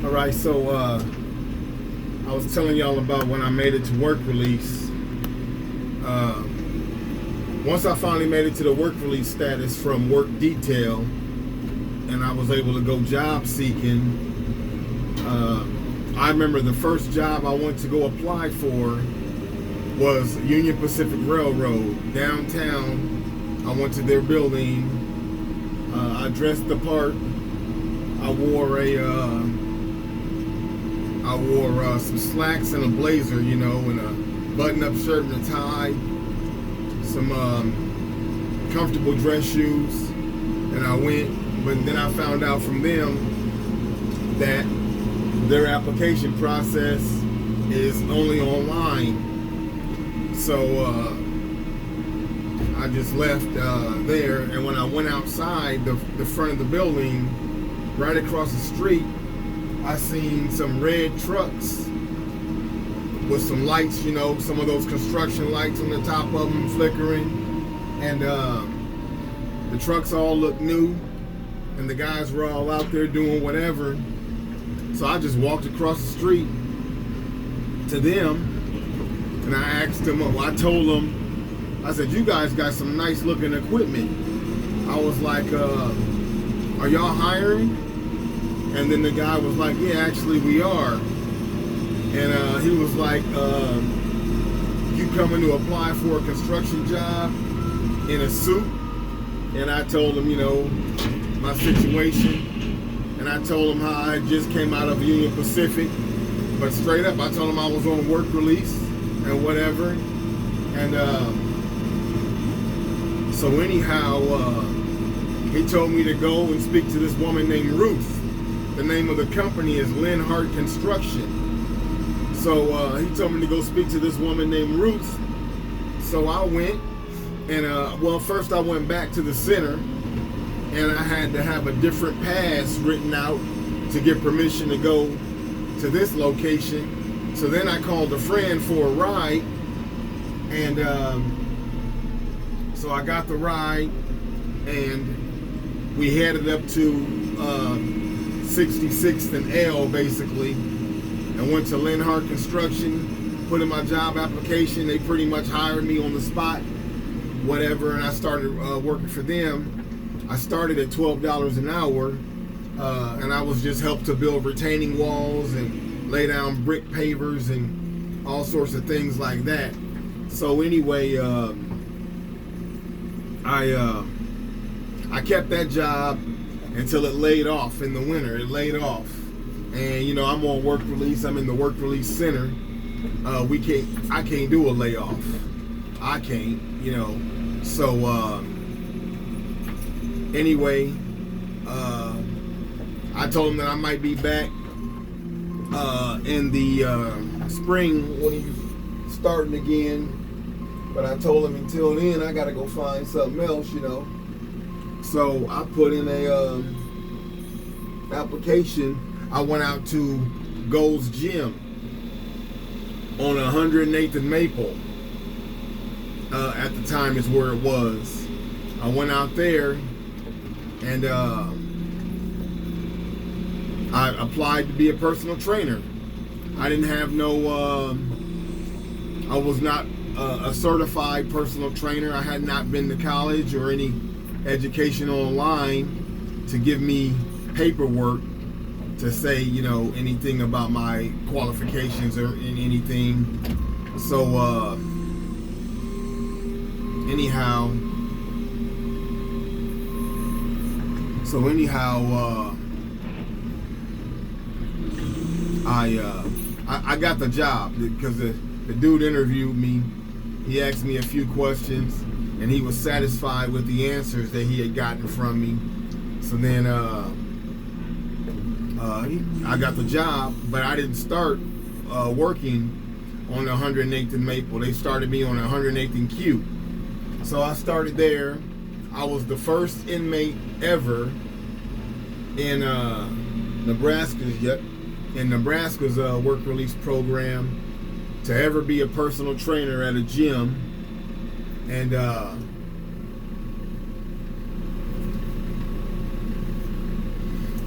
All right, so I was telling y'all about when I made it to work release. Once I finally made it to the work release status from work detail, and I was able to go job seeking. I remember the first job I went to go apply for was Union Pacific Railroad downtown. I went to their building. I dressed the part. I wore some slacks and a blazer, and a button-up shirt and a tie, some comfortable dress shoes, and I went. But then I found out from them that their application process is only online. So I just left there, and when I went outside the front of the building, right across the street, I seen some red trucks with some lights, some of those construction lights on the top of them flickering, and the trucks all looked new, and the guys were all out there doing whatever. So I just walked across the street to them, and I asked them, I told them, I said, you guys got some nice looking equipment. I was like, are y'all hiring? And then the guy was like, yeah, actually we are. And he was like, you coming to apply for a construction job in a suit? And I told him, my situation. And I told him how I just came out of Union Pacific. But straight up, I told him I was on work release and whatever. And so anyhow, he told me to go and speak to this woman named Ruth. The name of the company is Linhart Construction. So he told me to go speak to this woman named Ruth. So I went, and first I went back to the center, and I had to have a different pass written out to get permission to go to this location. So then I called a friend for a ride, and so I got the ride, and we headed up to 66th and L basically, and went to Linhart Construction, put in my job application. They pretty much hired me on the spot, whatever, and I started working for them. I started at $12 an hour, and I was just helped to build retaining walls and lay down brick pavers and all sorts of things like that. So anyway, I kept that job until it laid off in the winter. It laid off, and I'm on work release. I'm in the work release center. I can't do a layoff. I can't, So anyway, I told him that I might be back in the spring when he's starting again. But I told him until then I gotta go find something else, So I put in a application. I went out to Gold's Gym on 108th and Maple. At the time is where it was. I went out there, and I applied to be a personal trainer. I didn't have I was not a certified personal trainer. I had not been to college or any education online to give me paperwork to say, anything about my qualifications or anything. So anyhow, I got the job because the dude interviewed me. He asked me a few questions, and he was satisfied with the answers that he had gotten from me. So then I got the job, but I didn't start working on 108th and Maple. They started me on 108th and Q. So I started there. I was the first inmate ever in Nebraska's work release program to ever be a personal trainer at a gym. And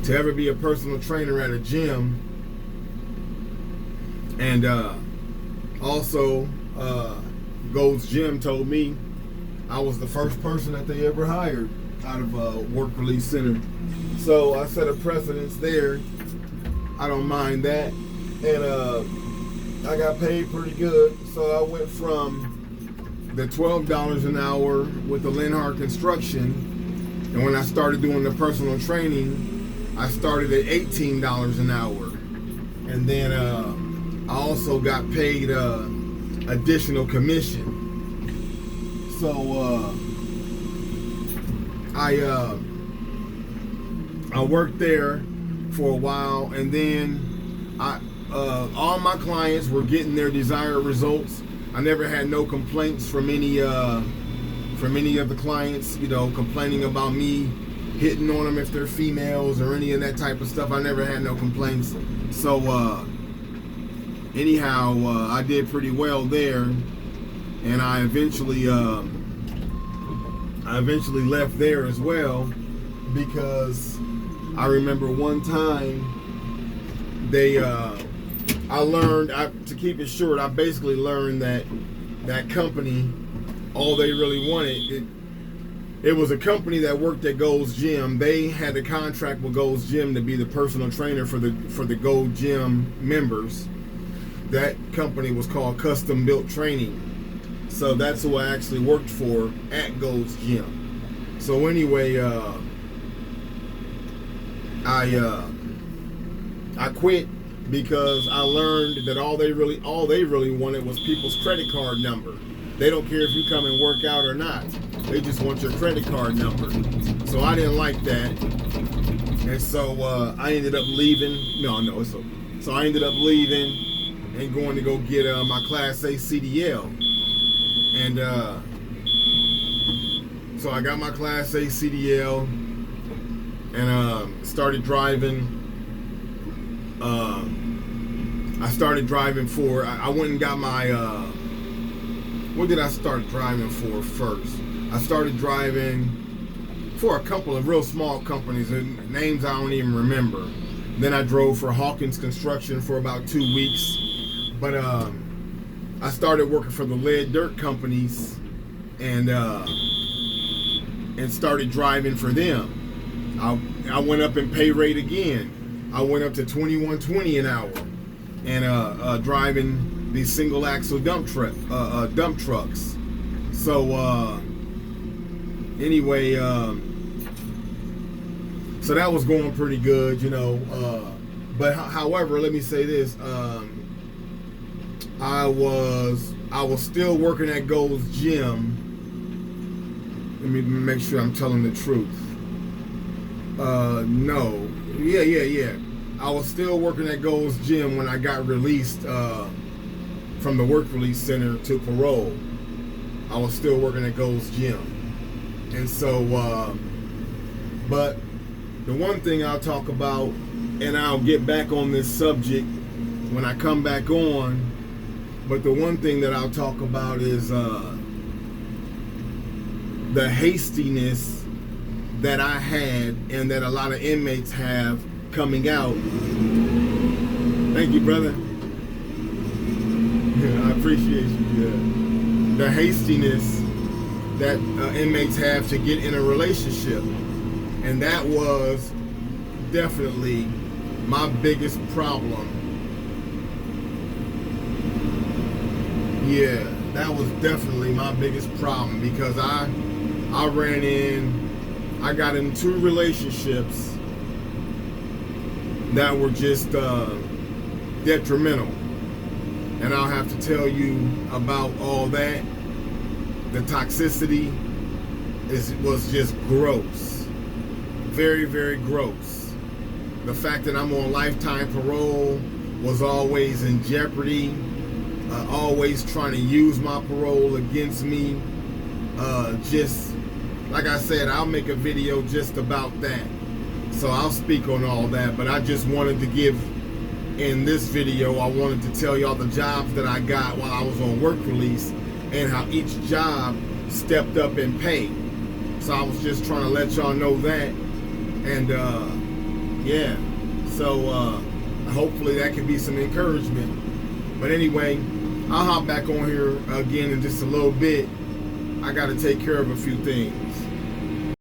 to ever be a personal trainer at a gym. And also, Gold's Gym told me I was the first person that they ever hired out of a work release center. So I set a precedence there. I don't mind that. And I got paid pretty good. So I went from the $12 an hour with the Linhart Construction, and when I started doing the personal training, I started at $18 an hour. And then I also got paid additional commission. So I worked there for a while, and then all my clients were getting their desired results. I never had no complaints from any of the clients, you know, complaining about me hitting on them if they're females or any of that type of stuff. I never had no complaints. So anyhow, I did pretty well there, and I eventually left there as well, because I remember one time to keep it short, I basically learned that company, all they really wanted, it was a company that worked at Gold's Gym. They had a contract with Gold's Gym to be the personal trainer for the Gold Gym members. That company was called Custom Built Training. So that's who I actually worked for at Gold's Gym. So anyway, I quit because I learned that all they really wanted was people's credit card number. They don't care if you come and work out or not. They just want your credit card number. So I didn't like that, and so I ended up leaving. So I ended up leaving and going to go get my Class A CDL. And so I got my Class A CDL and started driving. I started driving for, I went and got my, what did I start driving for first? I started driving for a couple of real small companies, and names I don't even remember. Then I drove for Hawkins Construction for about 2 weeks. But I started working for the lead dirt companies and started driving for them. I went up in pay rate again. I went up to $21.20 an hour, and driving these single axle dump trucks. So anyway, so that was going pretty good, you know. But however, let me say this. I was still working at Gold's Gym. Let me make sure I'm telling the truth. No. Yeah. I was still working at Gold's Gym when I got released from the work release center to parole. I was still working at Gold's Gym. And so, but the one thing I'll talk about, and I'll get back on this subject when I come back on, but the one thing that I'll talk about is the hastiness that I had and that a lot of inmates have coming out. Thank you, brother. Yeah, I appreciate you. Yeah. The hastiness that inmates have to get in a relationship. And that was definitely my biggest problem. Yeah, that was definitely my biggest problem, because I got in 2 relationships that were just detrimental. And I'll have to tell you about all that. The toxicity was just gross. Very, very gross. The fact that I'm on lifetime parole was always in jeopardy. Always trying to use my parole against me. Just like I said, I'll make a video just about that. So I'll speak on all that, but I just wanted to give, in this video, I wanted to tell y'all the jobs that I got while I was on work release and how each job stepped up in pay. So I was just trying to let y'all know that. And Yeah. So hopefully that can be some encouragement. But anyway, I'll hop back on here again in just a little bit. I got to take care of a few things.